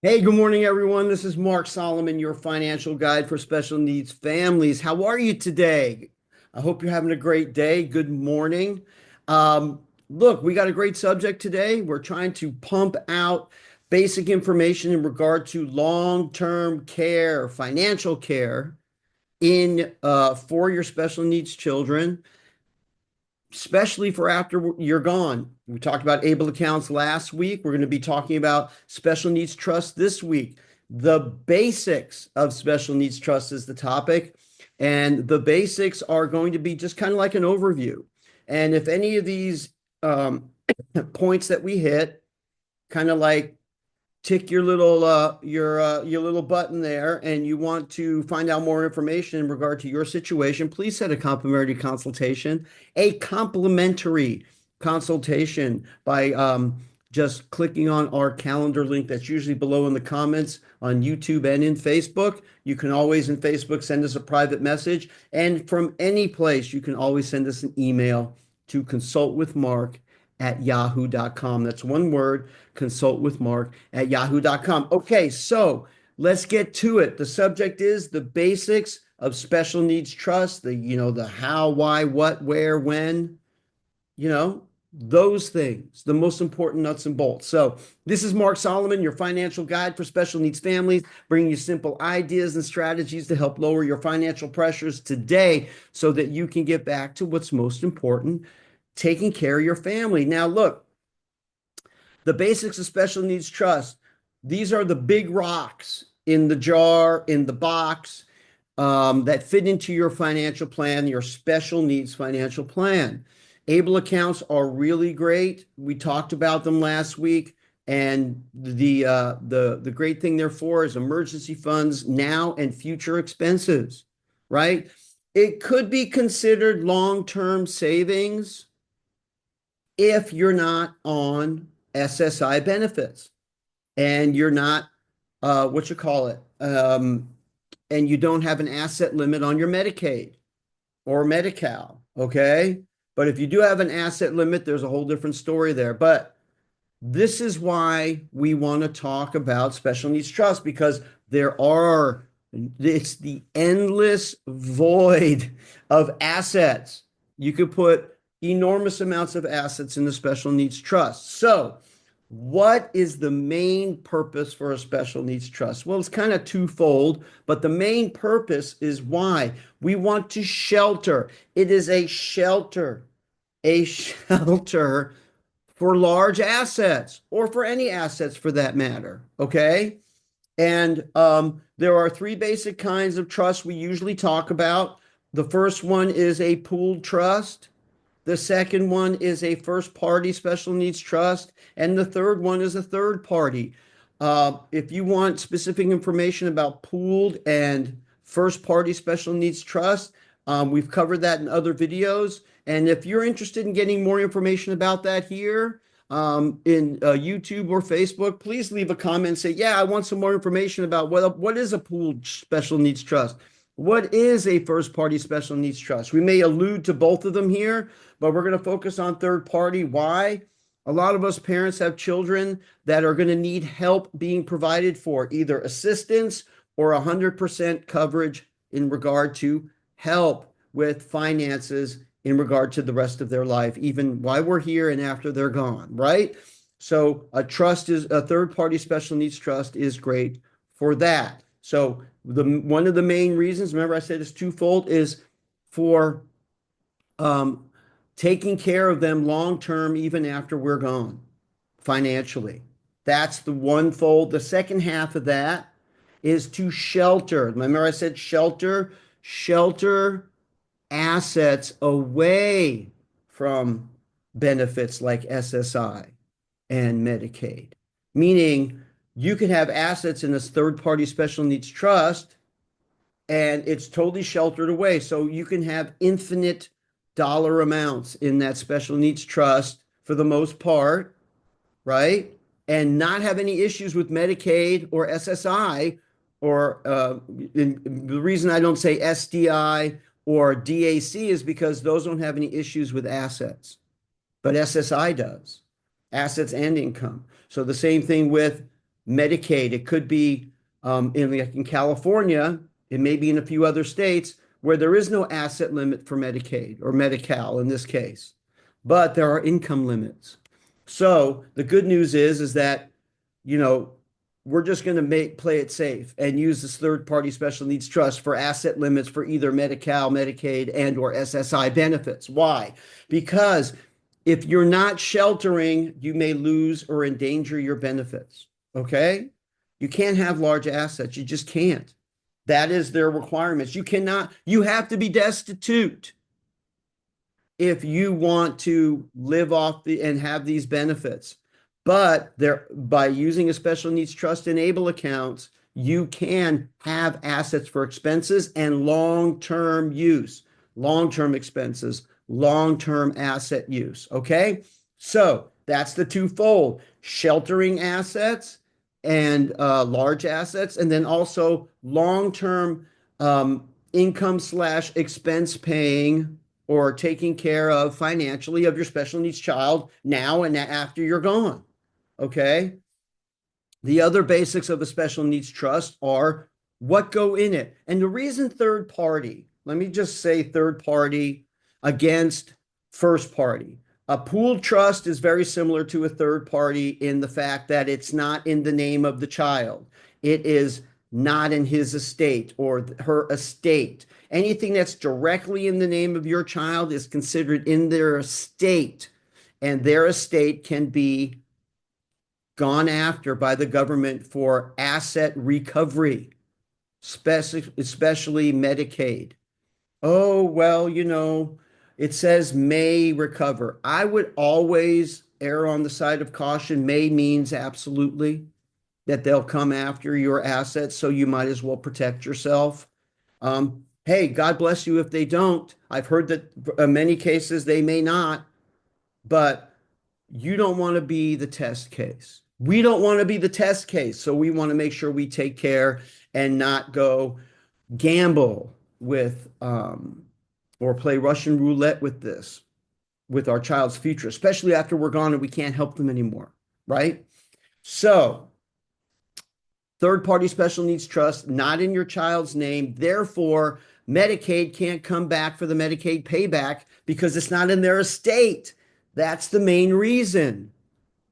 Hey, good morning, everyone. This is Mark Solomon, your financial guide for special needs families. How are you today? I hope you're having a great day. Good morning. Look, we got a great subject today. We're trying to pump out basic information in regard to long-term care, financial care in for your special needs children, especially for after you're gone. We talked about able accounts last week. We're going to be talking about special needs trust this week. The basics of special needs trust is the topic, and the basics are going to be just kind of like an overview. And if any of these points that we hit, kind of like tick your little button there and you want to find out more information in regard to your situation, please set a complimentary consultation by just clicking on our calendar link that's usually below in the comments on YouTube and in Facebook. You can always in Facebook send us a private message, and from any place you can always send us an email to consultwithmark@yahoo.com. That's one word, consultwithmark@yahoo.com. Okay, so let's get to it. The subject is the basics of special needs trust, the how, why, what, where, when, you know, those things, the most important nuts and bolts. So, this is Mark Solomon, your financial guide for special needs families, bringing you simple ideas and strategies to help lower your financial pressures today so that you can get back to what's most important, taking care of your family. Now, look, the basics of special needs trust, these are the big rocks in the jar, in the box, that fit into your financial plan, your special needs financial plan. Able accounts are really great. We talked about them last week, and the great thing therefore is emergency funds now and future expenses, right? It could be considered long-term savings if you're not on SSI benefits and you're not, what you call it, and you don't have an asset limit on your Medicaid or Medi-Cal, okay? But if you do have an asset limit, there's a whole different story there. But this is why we want to talk about special needs trust, because it's the endless void of assets. You could put enormous amounts of assets in the special needs trust. So, what is the main purpose for a special needs trust? Well, it's kind of twofold, but the main purpose is why we want to shelter. It is a shelter for large assets or for any assets for that matter. Okay. And there are three basic kinds of trust we usually talk about. The first one is a pooled trust. The second one is a first party special needs trust. And the third one is a third party. If you want specific information about pooled and first party special needs trust, we've covered that in other videos. And if you're interested in getting more information about that here in YouTube or Facebook, please leave a comment and say, yeah, I want some more information about what is a pooled special needs trust. What is a first party special needs trust? We may allude to both of them here, but we're going to focus on third party. Why? A lot of us parents have children that are going to need help being provided for, either assistance or 100% coverage in regard to help with finances in regard to the rest of their life, even while we're here and after they're gone, right? So a third party special needs trust is great for that. So one of the main reasons, remember I said it's twofold, is for taking care of them long term, even after we're gone, financially. That's the one fold. The second half of that is to shelter. Remember I said shelter assets away from benefits like SSI and Medicaid. Meaning you can have assets in this third party special needs trust and it's totally sheltered away. So you can have infinite dollar amounts in that special needs trust for the most part, right? And not have any issues with Medicaid or SSI, or the reason I don't say SDI or DAC is because those don't have any issues with assets, but SSI does, assets and income. So the same thing with Medicaid. It could be in California, it may be in a few other states where there is no asset limit for Medicaid or Medi-Cal in this case, but there are income limits. So the good news is that, you know, we're just going to play it safe and use this third party special needs trust for asset limits for either Medi-Cal, Medicaid, and or SSI benefits. Why? Because if you're not sheltering, you may lose or endanger your benefits. Okay? You can't have large assets. You just can't. That is their requirements. You have to be destitute if you want to live off and have these benefits. But by using a special needs trust enable accounts, you can have assets for expenses and long-term use, long-term expenses, long-term asset use. Okay. So that's the twofold: sheltering assets and large assets, and then also long-term income slash expense paying or taking care of financially of your special needs child now and after you're gone. Okay. The other basics of a special needs trust are what go in it. And the reason third party, let me just say third party against first party. A pooled trust is very similar to a third party in the fact that it's not in the name of the child. It is not in his estate or her estate. Anything that's directly in the name of your child is considered in their estate, and their estate can be gone after by the government for asset recovery, especially Medicaid. Oh, well, it says may recover. I would always err on the side of caution. May means absolutely that they'll come after your assets, so you might as well protect yourself. Hey, God bless you if they don't. I've heard that in many cases they may not, but you don't want to be the test case. We don't want to be the test case. So we want to make sure we take care and not go gamble with or play Russian roulette with this, with our child's future, especially after we're gone and we can't help them anymore, right? So third party special needs trust, not in your child's name. Therefore, Medicaid can't come back for the Medicaid payback because it's not in their estate. That's the main reason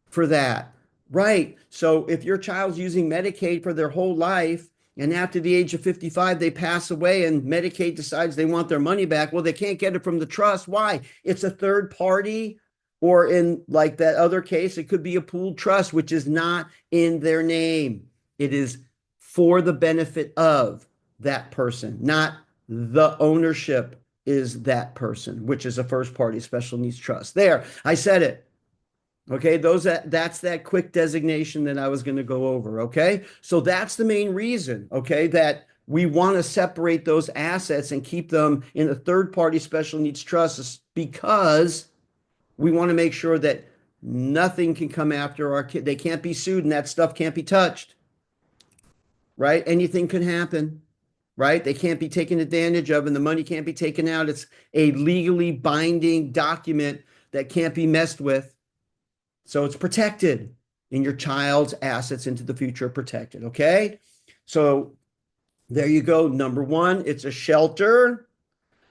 for that. Right. So if your child's using Medicaid for their whole life and after the age of 55, they pass away and Medicaid decides they want their money back, well, they can't get it from the trust. Why? It's a third party, or in like that other case, it could be a pooled trust, which is not in their name. It is for the benefit of that person, not the ownership is that person, which is a first party special needs trust. There, I said it. Okay, that's that quick designation that I was going to go over. Okay, so that's the main reason. Okay, that we want to separate those assets and keep them in a third party special needs trust, because we want to make sure that nothing can come after our kid. They can't be sued and that stuff can't be touched. Right? Anything can happen. Right? They can't be taken advantage of and the money can't be taken out. It's a legally binding document that can't be messed with. So it's protected, and your child's assets into the future are protected. Okay. So there you go. Number one, it's a shelter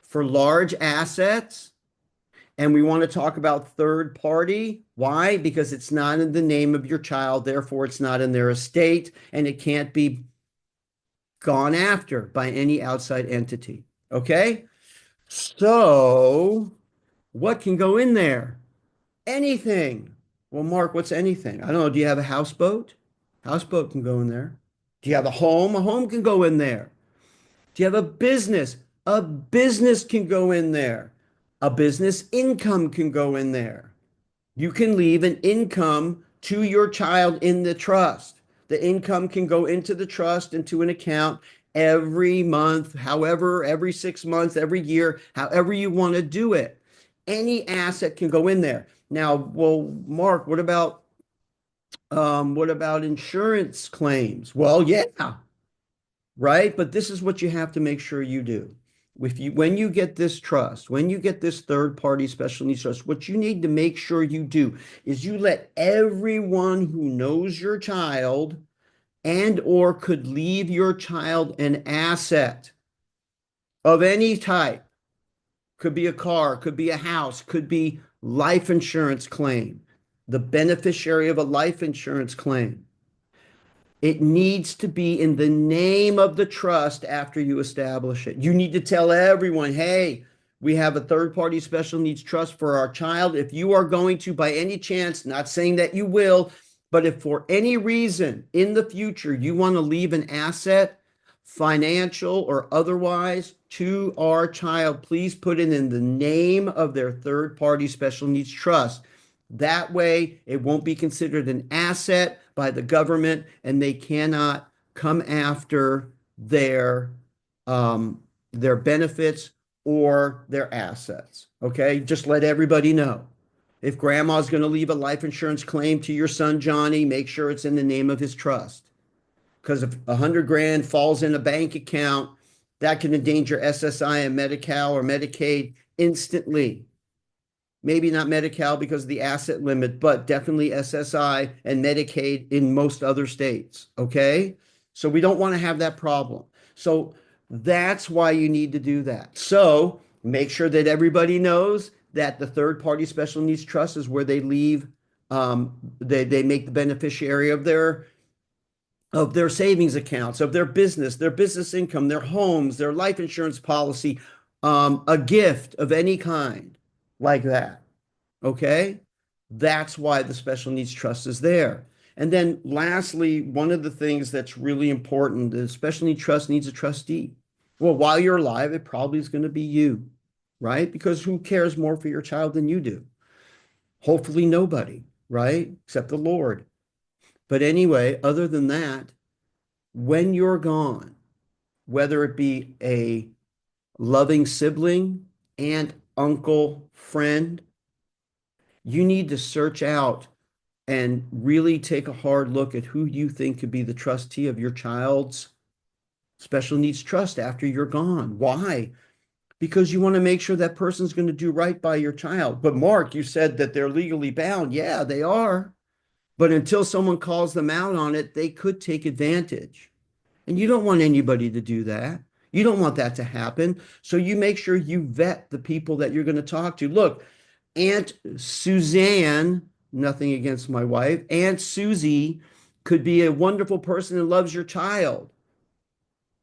for large assets. And we want to talk about third party. Why? Because it's not in the name of your child. Therefore, it's not in their estate, and it can't be gone after by any outside entity. Okay. So what can go in there? Anything. Well, Mark, what's anything? I don't know. Do you have a houseboat? Houseboat can go in there. Do you have a home? A home can go in there. Do you have a business? A business can go in there. A business income can go in there. You can leave an income to your child in the trust. The income can go into the trust, into an account every month, however, every 6 months, every year, however you want to do it. Any asset can go in there. Now, well, Mark, what about insurance claims? Well, yeah, right. But this is what you have to make sure you do. When you get this trust, when you get this third party special needs trust, what you need to make sure you do is you let everyone who knows your child and or could leave your child an asset of any type. Could be a car, could be a house, could be life insurance claim, the beneficiary of a life insurance claim. It needs to be in the name of the trust after you establish it. You need to tell everyone, hey, we have a third party special needs trust for our child. If you are going to, by any chance, not saying that you will, but if for any reason in the future you want to leave an asset, financial or otherwise, to our child, please put it in the name of their third party special needs trust. That way, it won't be considered an asset by the government, and they cannot come after their their benefits or their assets. Okay, just let everybody know. If grandma's going to leave a life insurance claim to your son Johnny, make sure it's in the name of his trust. Because if 100 grand falls in a bank account, that can endanger SSI and Medi-Cal or Medicaid instantly. Maybe not Medi-Cal because of the asset limit, but definitely SSI and Medicaid in most other states. Okay. So we don't want to have that problem. So that's why you need to do that. So make sure that everybody knows that the third party special needs trust is where they leave, they make the beneficiary of their savings accounts, of their business income, their homes, their life insurance policy, a gift of any kind like that. Okay. That's why the special needs trust is there. And then lastly, one of the things that's really important, the special needs trust needs a trustee. Well, while you're alive, it probably is going to be you, right? Because who cares more for your child than you do? Hopefully nobody, right? Except the Lord. But anyway, other than that, when you're gone, whether it be a loving sibling, aunt, uncle, friend, you need to search out and really take a hard look at who you think could be the trustee of your child's special needs trust after you're gone. Why? Because you want to make sure that person's going to do right by your child. But Mark, you said that they're legally bound. Yeah, they are. But until someone calls them out on it, they could take advantage. And you don't want anybody to do that. You don't want that to happen. So you make sure you vet the people that you're going to talk to. Look, Aunt Suzanne, nothing against my wife, Aunt Susie could be a wonderful person and loves your child,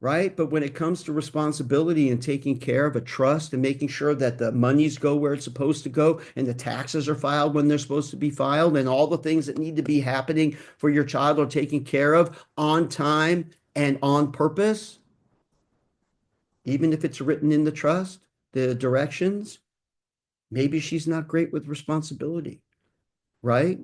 right? But when it comes to responsibility and taking care of a trust and making sure that the monies go where it's supposed to go and the taxes are filed when they're supposed to be filed and all the things that need to be happening for your child are taken care of on time and on purpose, even if it's written in the trust, the directions, maybe she's not great with responsibility, right?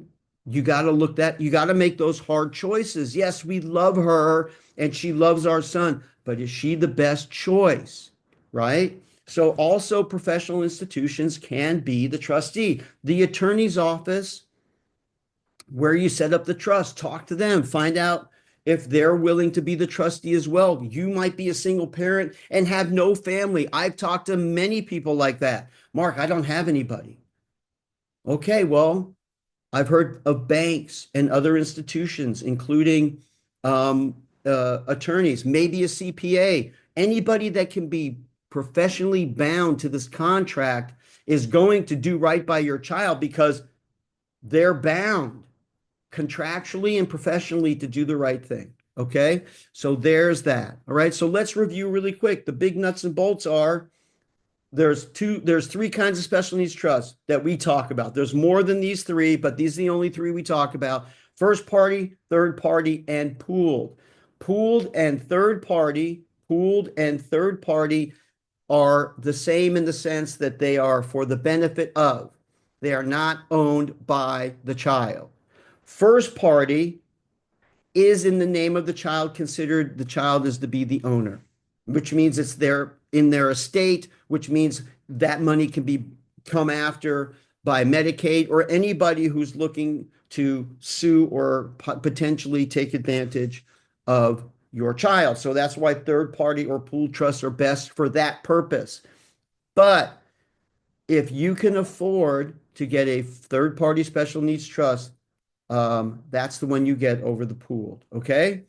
You got to make those hard choices. Yes, we love her and she loves our son, but is she the best choice, right? So also professional institutions can be the trustee. The attorney's office, where you set up the trust, talk to them, find out if they're willing to be the trustee as well. You might be a single parent and have no family. I've talked to many people like that. Mark, I don't have anybody. Okay, well, I've heard of banks and other institutions, including attorneys, maybe a CPA, anybody that can be professionally bound to this contract is going to do right by your child because they're bound contractually and professionally to do the right thing. Okay. So there's that. All right. So let's review really quick. The big nuts and bolts are there's three kinds of special needs trusts that we talk about. There's more than these three, but these are the only three we talk about. First party, third party, and pooled. Pooled and third party are the same in the sense that they are for the benefit of. They are not owned by the child. First party is in the name of the child considered the child is to be the owner, which means it's their in their estate, which means that money can be come after by Medicaid or anybody who's looking to sue or potentially take advantage of your child. So that's why third party or pooled trusts are best for that purpose. But if you can afford to get a third party special needs trust, that's the one you get over the pooled. Okay.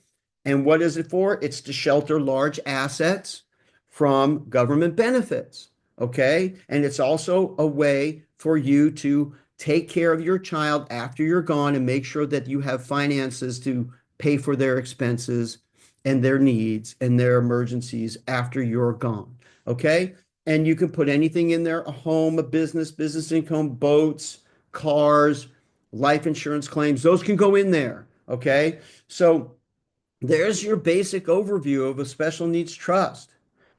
And what is it for? It's to shelter large assets from government benefits. Okay. And it's also a way for you to take care of your child after you're gone and make sure that you have finances to pay for their expenses and their needs and their emergencies after you're gone. Okay. And you can put anything in there, a home, a business, business income, boats, cars, life insurance claims, those can go in there. Okay. So there's your basic overview of a special needs trust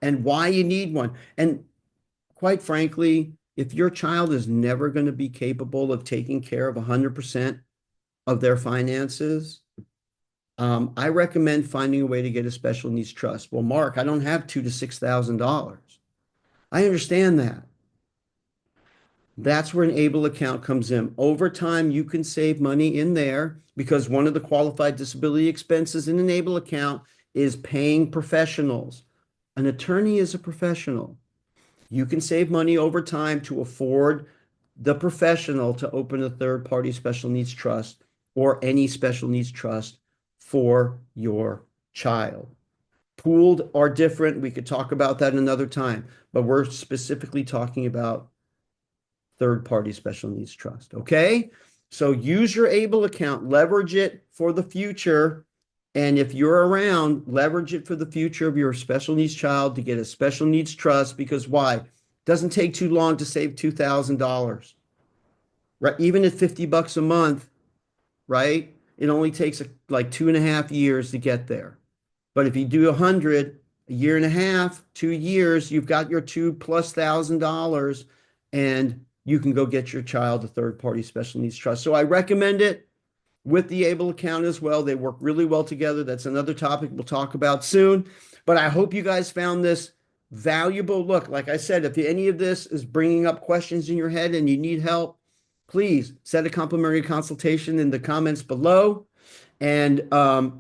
and why you need one. And quite frankly, if your child is never going to be capable of taking care of 100% of their finances, I recommend finding a way to get a special needs trust. Well, Mark, I don't have $2,000 to $6,000. I understand that. That's where an ABLE account comes in. Over time, you can save money in there because one of the qualified disability expenses in an ABLE account is paying professionals. An attorney is a professional. You can save money over time to afford the professional to open a third-party special needs trust or any special needs trust for your child. Pooled are different. We could talk about that another time, but we're specifically talking about third-party special needs trust. Okay. So use your ABLE account, leverage it for the future. And if you're around, leverage it for the future of your special needs child to get a special needs trust. Because why? It doesn't take too long to save $2,000, right? Even at $50 a month, right? It only takes like 2.5 years to get there. But if you do 100, a year and a half, 2 years, you've got your $2,000+ and you can go get your child a third-party special needs trust. So I recommend it with the ABLE account as well. They work really well together. That's another topic we'll talk about soon. But I hope you guys found this valuable. Look, like I said, if any of this is bringing up questions in your head and you need help, please set a complimentary consultation in the comments below. And our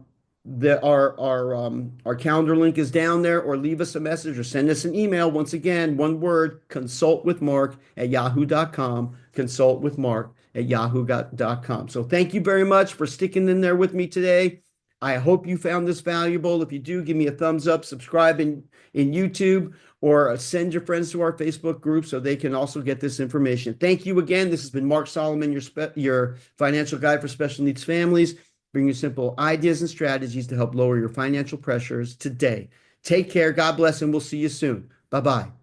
calendar link is down there, or leave us a message or send us an email. Once again, one word, consultwithmark@yahoo.com, consultwithmark@yahoo.com. So thank you very much for sticking in there with me today. I hope you found this valuable. If you do, give me a thumbs up, subscribe in YouTube, or send your friends to our Facebook group so they can also get this information. Thank you again. This has been Mark Solomon, your financial guide for special needs families, bringing you simple ideas and strategies to help lower your financial pressures today. Take care. God bless, and we'll see you soon. Bye-bye.